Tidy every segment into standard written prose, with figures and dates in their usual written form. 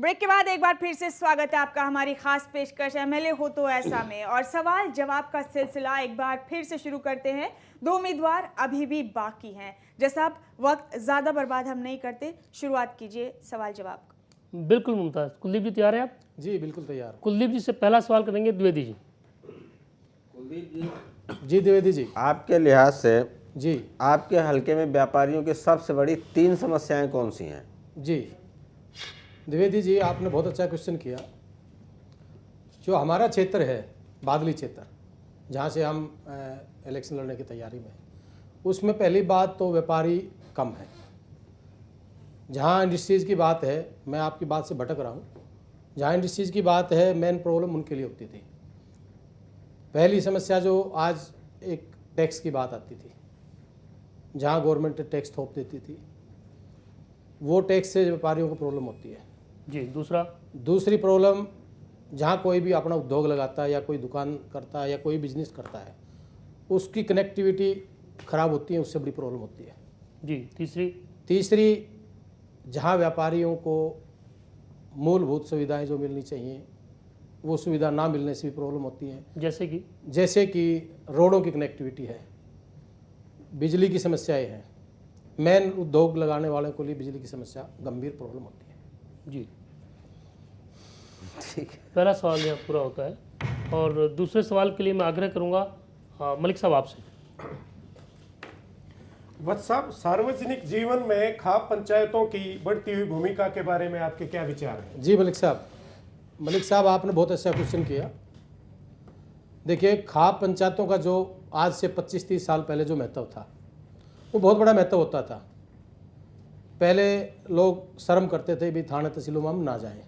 Break के बाद एक बार फिर से स्वागत है आपका हमारी खास पेशकश एमएलए हो तो ऐसा में। और सवाल जवाब का सिलसिला एक बार फिर से शुरू करते हैं। 2 उम्मीदवार अभी भी बाकी हैं। जैसा आप वक्त ज़्यादा बर्बाद हम नहीं करते, शुरुआत कीजिए सवाल जवाब का। बिल्कुल मुमताज़। कुलदीप जी तैयार हैं आप? जी बिल्कुल तैयार। कुलदीप जी से पहला सवाल करेंगे द्विवेदी जी। कुलदीप जी, जी द्विवेदी जी। आपके लिहाज से जी आपके हलके में व्यापारियों की सबसे बड़ी 3 समस्याएं कौन सी हैं? जी द्विवेदी जी, आपने बहुत अच्छा क्वेश्चन किया। जो हमारा क्षेत्र है बादली क्षेत्र, जहाँ से हम इलेक्शन लड़ने की तैयारी में, उसमें पहली बात तो व्यापारी कम है। जहाँ इंडस्ट्रीज़ की बात है, मैं आपकी बात से भटक रहा हूँ। जहाँ इंडस्ट्रीज़ की बात है, मेन प्रॉब्लम उनके लिए होती थी। पहली समस्या जो आज एक टैक्स की बात आती थी, जहाँ गवर्नमेंट टैक्स थोप देती थी, वो टैक्स से व्यापारियों को प्रॉब्लम होती है। जी। दूसरी प्रॉब्लम, जहाँ कोई भी अपना उद्योग लगाता है या कोई दुकान करता है या कोई बिजनेस करता है, उसकी कनेक्टिविटी ख़राब होती है, उससे बड़ी प्रॉब्लम होती है। जी। तीसरी, जहाँ व्यापारियों को मूलभूत सुविधाएं जो मिलनी चाहिए, वो सुविधा ना मिलने से भी प्रॉब्लम होती है। जैसे कि रोडों की कनेक्टिविटी है, बिजली की समस्याएं हैं। मेन उद्योग लगाने वालों के लिए बिजली की समस्या गंभीर प्रॉब्लम होती है। जी। ठीक है, पहला सवाल यहाँ पूरा होता है। और दूसरे सवाल के लिए मैं आग्रह करूँगा मलिक साहब आपसे। वत्स साहब, सार्वजनिक जीवन में खाप पंचायतों की बढ़ती हुई भूमिका के बारे में आपके क्या विचार हैं? जी मलिक साहब, आपने बहुत अच्छा क्वेश्चन किया। देखिए, खाप पंचायतों का जो आज से 25-30 साल पहले जो महत्व था, वो बहुत बड़ा महत्व होता था। पहले लोग शर्म करते थे भी थाने तहसीलों में हम ना जाएं,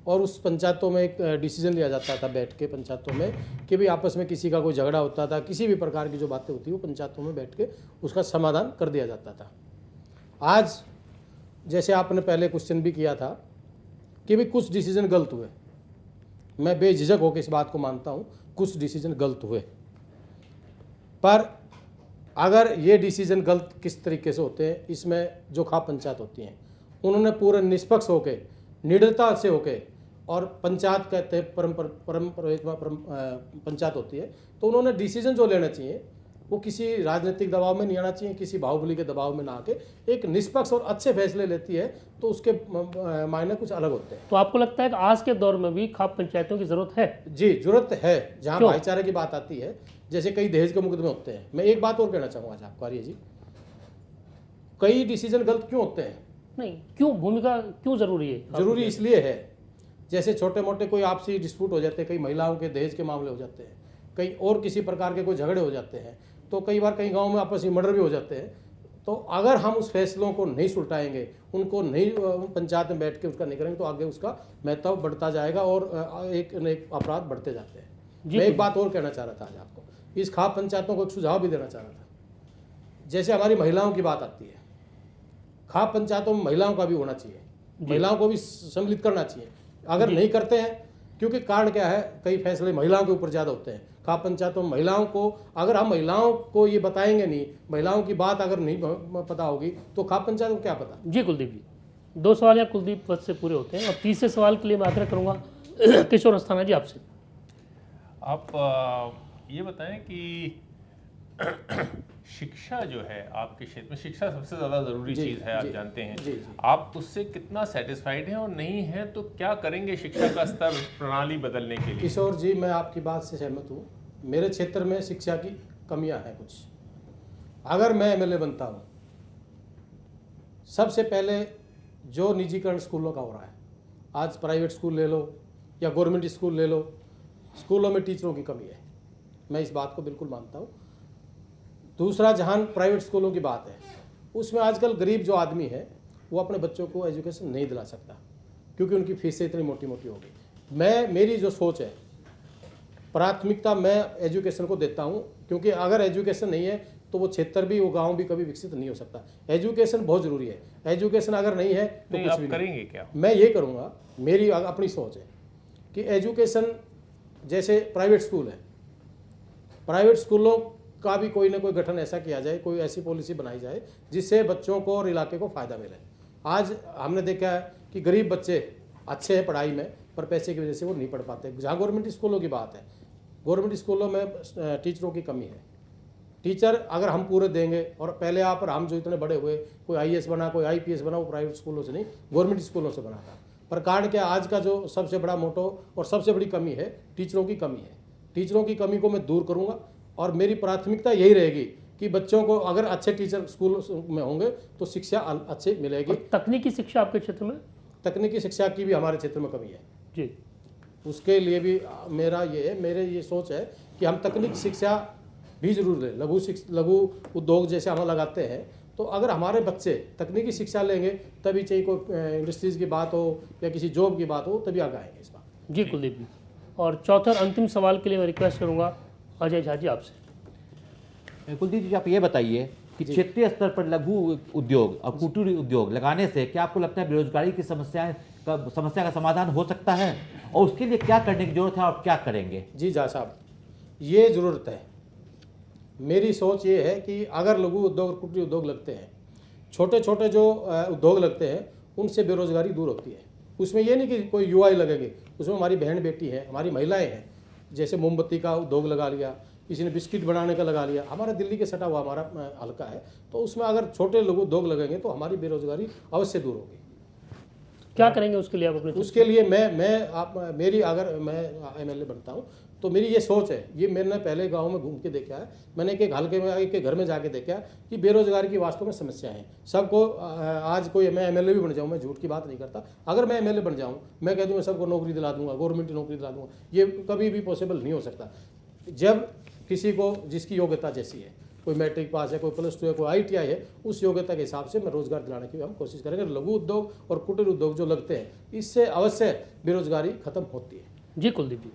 और उस पंचायतों में एक डिसीजन लिया जाता था बैठ के पंचायतों में कि भी आपस में किसी का कोई झगड़ा होता था, किसी भी प्रकार की जो बातें होती वो पंचायतों में बैठ के उसका समाधान कर दिया जाता था। आज जैसे आपने पहले क्वेश्चन भी किया था कि भी कुछ डिसीजन गलत हुए, मैं बेझिझक होकर इस बात को मानता हूँ, कुछ डिसीजन गलत हुए। पर अगर ये डिसीजन गलत किस तरीके से होते हैं, इसमें जो खाप पंचायत होती हैं उन्होंने पूरे निष्पक्ष होके, निडरता से होके, और पंचायत कहते हैं पंचायत होती है, तो उन्होंने डिसीजन जो लेना चाहिए वो किसी राजनीतिक दबाव में नहीं आना चाहिए, किसी बाहुबली के दबाव में ना आके एक निष्पक्ष और अच्छे फैसले लेती है, तो उसके मायने कुछ अलग होते हैं। तो आपको लगता है कि आज के दौर में भी खाप पंचायतों की ज़रूरत है? जी, ज़रूरत है। जहाँ भाईचारे की बात आती है, जैसे कई दहेज के मुकदमे होते हैं। मैं एक बात और कहना चाहूँगा आज आपको, आर्य जी, कई डिसीजन गलत क्यों होते हैं? नहीं, क्यों भूमिका क्यों ज़रूरी है? ज़रूरी इसलिए है, जैसे छोटे मोटे कोई आपसी डिस्प्यूट हो जाते हैं, कई महिलाओं के दहेज के मामले हो जाते हैं, कई और किसी प्रकार के कोई झगड़े हो जाते हैं, तो कई बार कई गाँव में आपस में मर्डर भी हो जाते हैं। तो अगर हम उस फैसलों को नहीं सुलटाएंगे, उनको नहीं पंचायत में बैठ के उसका नहीं करेंगे, तो आगे उसका महत्व बढ़ता जाएगा और एक न एक अपराध बढ़ते जाते हैं। मैं एक बात और कहना चाह रहा था आज आपको, इस खाप पंचायतों को एक सुझाव भी देना चाह रहा था। जैसे हमारी महिलाओं की बात आती है, खाप पंचायतों में महिलाओं का भी होना चाहिए, महिलाओं को भी सम्मिलित करना चाहिए। अगर नहीं करते हैं, क्योंकि कारण क्या है, कई फैसले महिलाओं के ऊपर ज़्यादा होते हैं। खाप पंचायतों में महिलाओं को, अगर हम महिलाओं को ये बताएंगे नहीं, महिलाओं की बात अगर नहीं पता होगी, तो खाप पंचायत को क्या पता। जी कुलदीप जी, 2 सवाल यहाँ कुलदीप पद से पूरे होते हैं। और तीसरे सवाल के लिए मैं आग्रह करूँगा किशोर अस्थाना जी आपसे। आप ये बताएं कि शिक्षा जो है आपके क्षेत्र में, शिक्षा सबसे ज़्यादा ज़रूरी चीज़ है, आप जानते हैं। जी। आप उससे कितना सेटिस्फाइड हैं, और नहीं हैं तो क्या करेंगे शिक्षा का स्तर प्रणाली बदलने के लिए? किशोर जी, मैं आपकी बात से सहमत हूँ। मेरे क्षेत्र में शिक्षा की कमियां हैं कुछ। अगर मैं एमएलए बनता हूँ, सबसे पहले जो निजीकरण स्कूलों का हो रहा है, आज प्राइवेट स्कूल ले लो या गवर्नमेंट स्कूल ले लो, स्कूलों में टीचरों की कमी है, मैं इस बात को बिल्कुल मानता हूँ। दूसरा, जहाँ प्राइवेट स्कूलों की बात है, उसमें आजकल गरीब जो आदमी है वो अपने बच्चों को एजुकेशन नहीं दिला सकता, क्योंकि उनकी फीसें इतनी मोटी मोटी हो गई। मेरी जो सोच है, प्राथमिकता मैं एजुकेशन को देता हूँ, क्योंकि अगर एजुकेशन नहीं है तो वो क्षेत्र भी, वो गांव भी कभी विकसित नहीं हो सकता। एजुकेशन बहुत ज़रूरी है। एजुकेशन अगर नहीं है तो नहीं, कुछ आप भी करेंगे क्या? मैं ये करूँगा, मेरी अपनी सोच है कि एजुकेशन, जैसे प्राइवेट स्कूल है, प्राइवेट स्कूलों का भी कोई ना कोई गठन ऐसा किया जाए, कोई ऐसी पॉलिसी बनाई जाए जिससे बच्चों को और इलाके को फ़ायदा मिले। आज हमने देखा है कि गरीब बच्चे अच्छे हैं पढ़ाई में, पर पैसे की वजह से वो नहीं पढ़ पाते। जहाँ गवर्नमेंट स्कूलों की बात है, गवर्नमेंट स्कूलों में टीचरों की कमी है। टीचर अगर हम पूरे देंगे, और पहले आप और हम जो इतने बड़े हुए, कोई IAS बना, कोई IPS बना, वो प्राइवेट स्कूलों से नहीं, गवर्नमेंट स्कूलों से बना था। पर कारण क्या, आज का जो सबसे बड़ा मोटो और सबसे बड़ी कमी है, टीचरों की कमी है। टीचरों की कमी को मैं दूर करूँगा, और मेरी प्राथमिकता यही रहेगी कि बच्चों को अगर अच्छे टीचर स्कूल में होंगे तो शिक्षा अच्छी मिलेगी। तकनीकी शिक्षा आपके क्षेत्र में? तकनीकी शिक्षा की भी हमारे क्षेत्र में कमी है जी। उसके लिए भी मेरे ये सोच है कि हम तकनीकी शिक्षा भी जरूर दें। लघु उद्योग जैसे हम लगाते हैं, तो अगर हमारे बच्चे तकनीकी शिक्षा लेंगे तभी, चाहे कोई इंडस्ट्रीज़ की बात हो या किसी जॉब की बात हो, तभी आगे आएंगे इस बात। जी कुलदीप जी। और चौथा अंतिम सवाल के लिए मैं रिक्वेस्ट करूंगा अजय झा जी आपसे। कुलदीप जी, आप ये बताइए कि क्षेत्रीय स्तर पर लघु उद्योग और कुटीर उद्योग लगाने से क्या आपको लगता है बेरोजगारी की समस्या का समाधान हो सकता है, और उसके लिए क्या करने की जरूरत है और क्या करेंगे? जी झा साहब, ये ज़रूरत है। मेरी सोच ये है कि अगर लघु उद्योग और कुटीर उद्योग लगते हैं, छोटे छोटे जो उद्योग लगते हैं, उनसे बेरोजगारी दूर होती है। उसमें ये नहीं कि कोई युवा ही लगेंगे, उसमें हमारी बहन बेटी है, हमारी महिलाएं हैं। जैसे मोमबत्ती का उद्योग लगा लिया, किसी ने बिस्किट बनाने का लगा लिया। हमारा दिल्ली के सटा हुआ हमारा हल्का है, तो उसमें अगर छोटे लघु उद्योग लगेंगे तो हमारी बेरोजगारी अवश्य दूर होगी। क्या करेंगे उसके लिए आप अपने? उसके लिए अगर मैं MLA बनता हूँ तो मेरी ये सोच है, ये मैंने पहले गांव में घूम के देखा है, मैंने एक हल्के में एक घर में जाके देखा कि बेरोजगारी की वास्तव में समस्या है सबको। आज कोई मैं MLA भी बन जाऊँ, मैं झूठ की बात नहीं करता, अगर मैं MLA बन जाऊँ, मैं कह दूँ मैं सबको नौकरी दिला दूंगा, गवर्नमेंट नौकरी दिला दूंगा, ये कभी भी पॉसिबल नहीं हो सकता। जब किसी को जिसकी योग्यता जैसी है, कोई मैट्रिक पास है, कोई +2 है, कोई ITI है, उस योग्यता के हिसाब से मैं रोजगार दिलाने की हम कोशिश करेंगे। लघु उद्योग और कुटीर उद्योग जो लगते हैं, इससे अवश्य बेरोजगारी खत्म होती है। जी कुलदीप जी।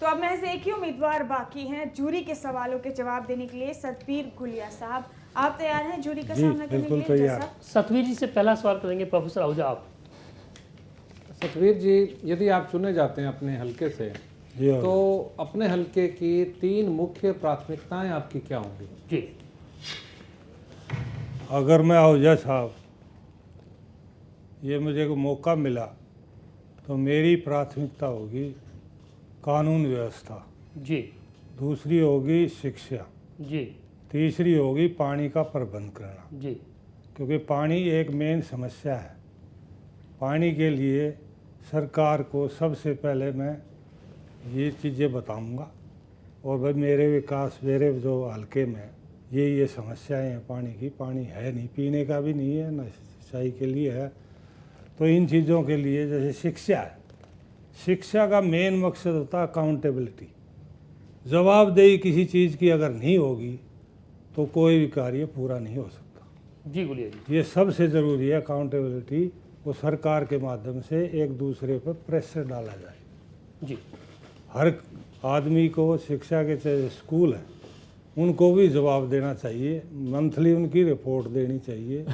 तो अब महज एक ही उम्मीदवार बाकी हैं जूरी के सवालों के जवाब देने के लिए। सतबीर गुलिया साहब, आप तैयार हैं जूरी का सामना करने के लिए? तैयार। सतबीर जी से पहला सवाल करेंगे प्रोफेसर आहूजा आप। सतबीर जी, यदि आप चुने जाते हैं अपने हलके से, तो अपने हलके की 3 मुख्य प्राथमिकताएं आपकी क्या होंगी? जी। अगर मैं आहूजा साहब ये मुझे को मौका मिला तो मेरी प्राथमिकता होगी कानून व्यवस्था, जी। दूसरी होगी शिक्षा, जी। तीसरी होगी पानी का प्रबंध करना, जी। क्योंकि पानी एक मेन समस्या है। पानी के लिए सरकार को सबसे पहले मैं ये चीज़ें बताऊंगा, और भाई मेरे जो हल्के में ये समस्याएं हैं पानी की। पानी है नहीं, पीने का भी नहीं है, ना सिंचाई के लिए है। तो इन चीज़ों के लिए जैसे शिक्षा है, शिक्षा का मेन मकसद होता है अकाउंटेबिलिटी। जवाबदेही किसी चीज़ की अगर नहीं होगी तो कोई भी कार्य पूरा नहीं हो सकता। जी गुलिया जी। ये सबसे ज़रूरी है अकाउंटेबिलिटी, वो सरकार के माध्यम से एक दूसरे पर प्रेशर डाला जाए। जी। हर आदमी को शिक्षा के चाहे स्कूल हैं उनको भी जवाब देना चाहिए, मंथली उनकी रिपोर्ट देनी चाहिए।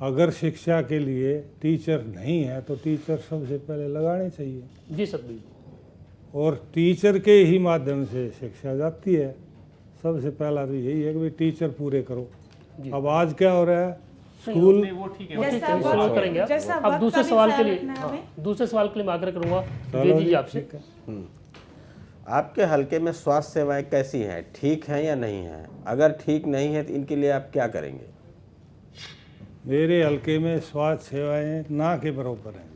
अगर शिक्षा के लिए टीचर नहीं है तो टीचर सबसे पहले लगाने चाहिए। जी सतबीर। और टीचर के ही माध्यम से शिक्षा जाती है। सबसे पहला तो यही है कि भाई टीचर पूरे करो। अब आज क्या हो रहा है, स्कूल वो ठीक है। जैसा सवाल वक्त- करेंगे जैसा अब वक्त दूसरे का भी सवाल के ख्याल लिए। रखना है हाँ, हमें। दूसरे सवाल के लिए मैं आग्रह करूंगा चलो वेद जी जी, आपसे। ठीक है। आपके हलके में स्वास्थ्य सेवाएं कैसी हैं, ठीक हैं या नहीं हैं? अगर ठीक नहीं है तो इनके लिए आप क्या करेंगे? मेरे हल्के में स्वास्थ्य सेवाएं ना के बराबर हैं।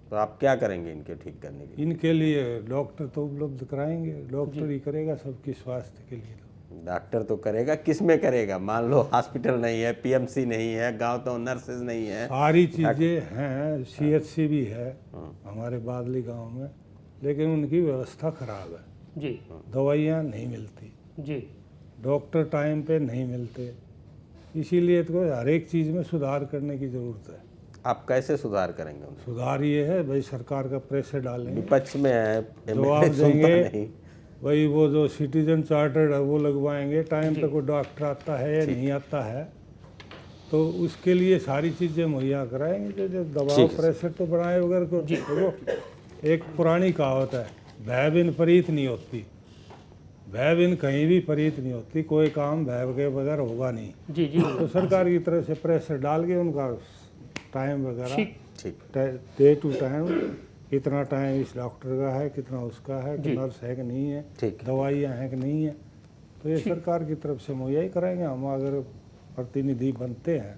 तो आप क्या करेंगे इनके ठीक करने के लिए? इनके लिए डॉक्टर तो उपलब्ध कराएंगे, डॉक्टर ही करेगा सबकी स्वास्थ्य के लिए। डॉक्टर तो करेगा, किस में करेगा? मान लो हॉस्पिटल नहीं है, PMC नहीं है, गांव तो नर्सेज नहीं है। सारी चीज़ें हैं, CHC भी है हमारे बादली गांव में, लेकिन उनकी व्यवस्था खराब है। जी। दवाइयाँ नहीं मिलती, जी। डॉक्टर टाइम पे नहीं मिलते, इसीलिए तो हर एक चीज़ में सुधार करने की ज़रूरत है। आप कैसे सुधार करेंगे उन्हें? सुधार ये है भाई सरकार का प्रेशर डालेंगे, विपक्ष में है, जवाब MLA सुनता देंगे। नहीं। भाई वो जो सिटीजन चार्टर्ड है वो लगवाएंगे, टाइम पे कोई डॉक्टर आता है या नहीं आता है, तो उसके लिए सारी चीज़ें मुहैया कराएंगे। जो दबाव प्रेशर तो बनाए बगैर को। देखो एक पुरानी कहावत है, भय बिन परीत नहीं होती। भय बिन कहीं भी परीत नहीं होती, कोई काम भय के बगैर होगा नहीं। जी। जी। तो सरकार की तरफ से प्रेशर डाल के उनका टाइम वगैरह ठीक ठीक। डे टू टाइम, कितना टाइम इस डॉक्टर का है, कितना उसका है, जी। नर्स है कि नहीं है, ठीक। दवाइयाँ हैं कि नहीं है, तो ये सरकार की तरफ से मुहैया ही कराएंगे। हम अगर प्रतिनिधि बनते हैं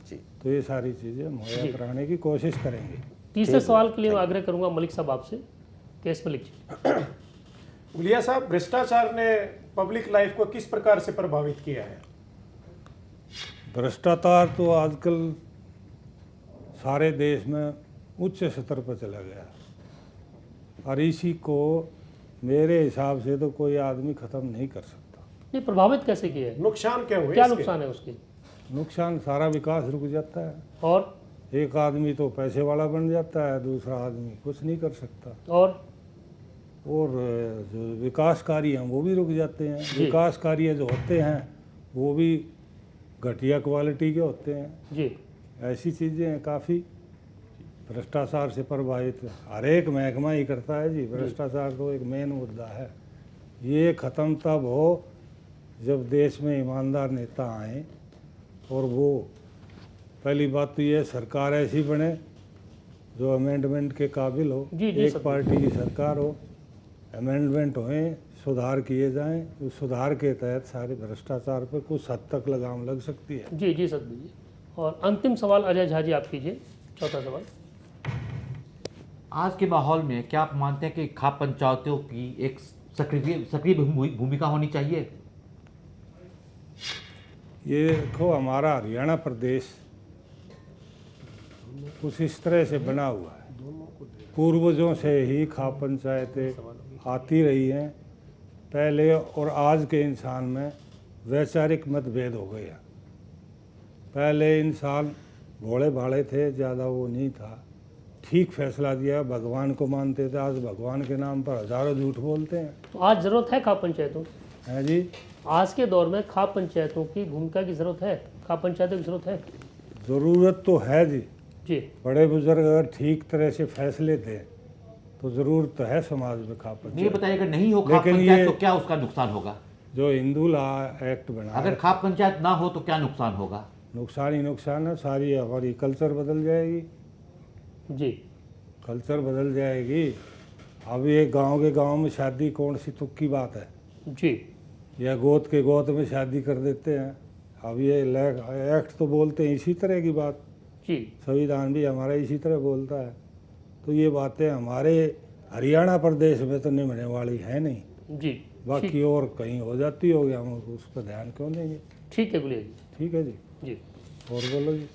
जी। तो ये सारी चीज़ें मुहैया कराने की कोशिश करेंगे। तीसरे सवाल के लिए मैं आग्रह करूंगा मलिक साहब आपसे। केस मलिक जी। गुलिया साहब, भ्रष्टाचार ने पब्लिक लाइफ को किस प्रकार से प्रभावित किया है? भ्रष्टाचार तो आजकल सारे देश में उच्च स्तर पर चला गया और इसी को मेरे हिसाब से तो कोई आदमी ख़त्म नहीं कर सकता। ये प्रभावित कैसे किया है? नुकसान क्या हुए क्या इसके? नुकसान है उसके? नुकसान, सारा विकास रुक जाता है। और एक आदमी तो पैसे वाला बन जाता है, दूसरा आदमी कुछ नहीं कर सकता। और जो विकास कार्य हैं वो भी रुक जाते हैं। विकास कार्य जो होते हैं वो भी घटिया क्वालिटी के होते हैं। जी। ऐसी चीज़ें हैं काफ़ी। भ्रष्टाचार से प्रभावित हर एक महकमा ही करता है जी। भ्रष्टाचार तो एक मेन मुद्दा है। ये ख़त्म तब हो जब देश में ईमानदार नेता आए, और वो पहली बात तो ये सरकार ऐसी बने जो अमेंडमेंट के काबिल हो। जी, एक सब पार्टी की सरकार हो, अमेंडमेंट होए, सुधार किए जाएं, उस सुधार के तहत सारे भ्रष्टाचार पर कुछ हद तक लगाम लग सकती है। जी जी सतबीर जी। और अंतिम सवाल अजय झा जी आप कीजिए, चौथा सवाल। आज के माहौल में क्या आप मानते हैं कि खाप पंचायतों की एक सक्रिय भूमिका होनी चाहिए? ये देखो, हमारा हरियाणा प्रदेश कुछ इस तरह से बना हुआ है। पूर्वजों से ही खाप पंचायतें आती रही हैं। पहले और आज के इंसान में वैचारिक मतभेद हो गया। पहले इंसान भोले भाले थे, ज़्यादा वो नहीं था, ठीक फैसला दिया, भगवान को मानते थे। आज भगवान के नाम पर हजारों झूठ बोलते हैं। तो आज ज़रूरत है खाप पंचायतों की? हैं जी, आज के दौर में खाप पंचायतों की भूमिका की ज़रूरत है? खाप पंचायतों की ज़रूरत है? ज़रूरत तो है जी। जी। बड़े बुजुर्ग अगर ठीक तरह से फैसले दें तो ज़रूरत तो है समाज में खाप ये पंचायत। बताइए, अगर नहीं हो खाप लेकिन पंचायत ये- तो क्या उसका नुकसान होगा? जो हिंदू लॉ एक्ट बना अगर है, खाप पंचायत ना हो तो क्या नुकसान होगा? नुकसान ही नुकसान है। सारी हमारी कल्चर बदल जाएगी। जी। कल्चर बदल जाएगी। अब ये गांव के गांव में शादी कौन सी तुक की बात है, जी। या गोद के गोद में शादी कर देते हैं। अब ये एक्ट तो बोलते हैं इसी तरह की बात, जी। संविधान भी हमारा इसी तरह बोलता है। तो ये बातें हमारे हरियाणा प्रदेश में तो निभने वाली है नहीं। जी। बाकी और कहीं हो जाती होगी, हम उस पर ध्यान क्यों देंगे। ठीक है गुलिया जी। ठीक है जी। जी। और बोलो जी।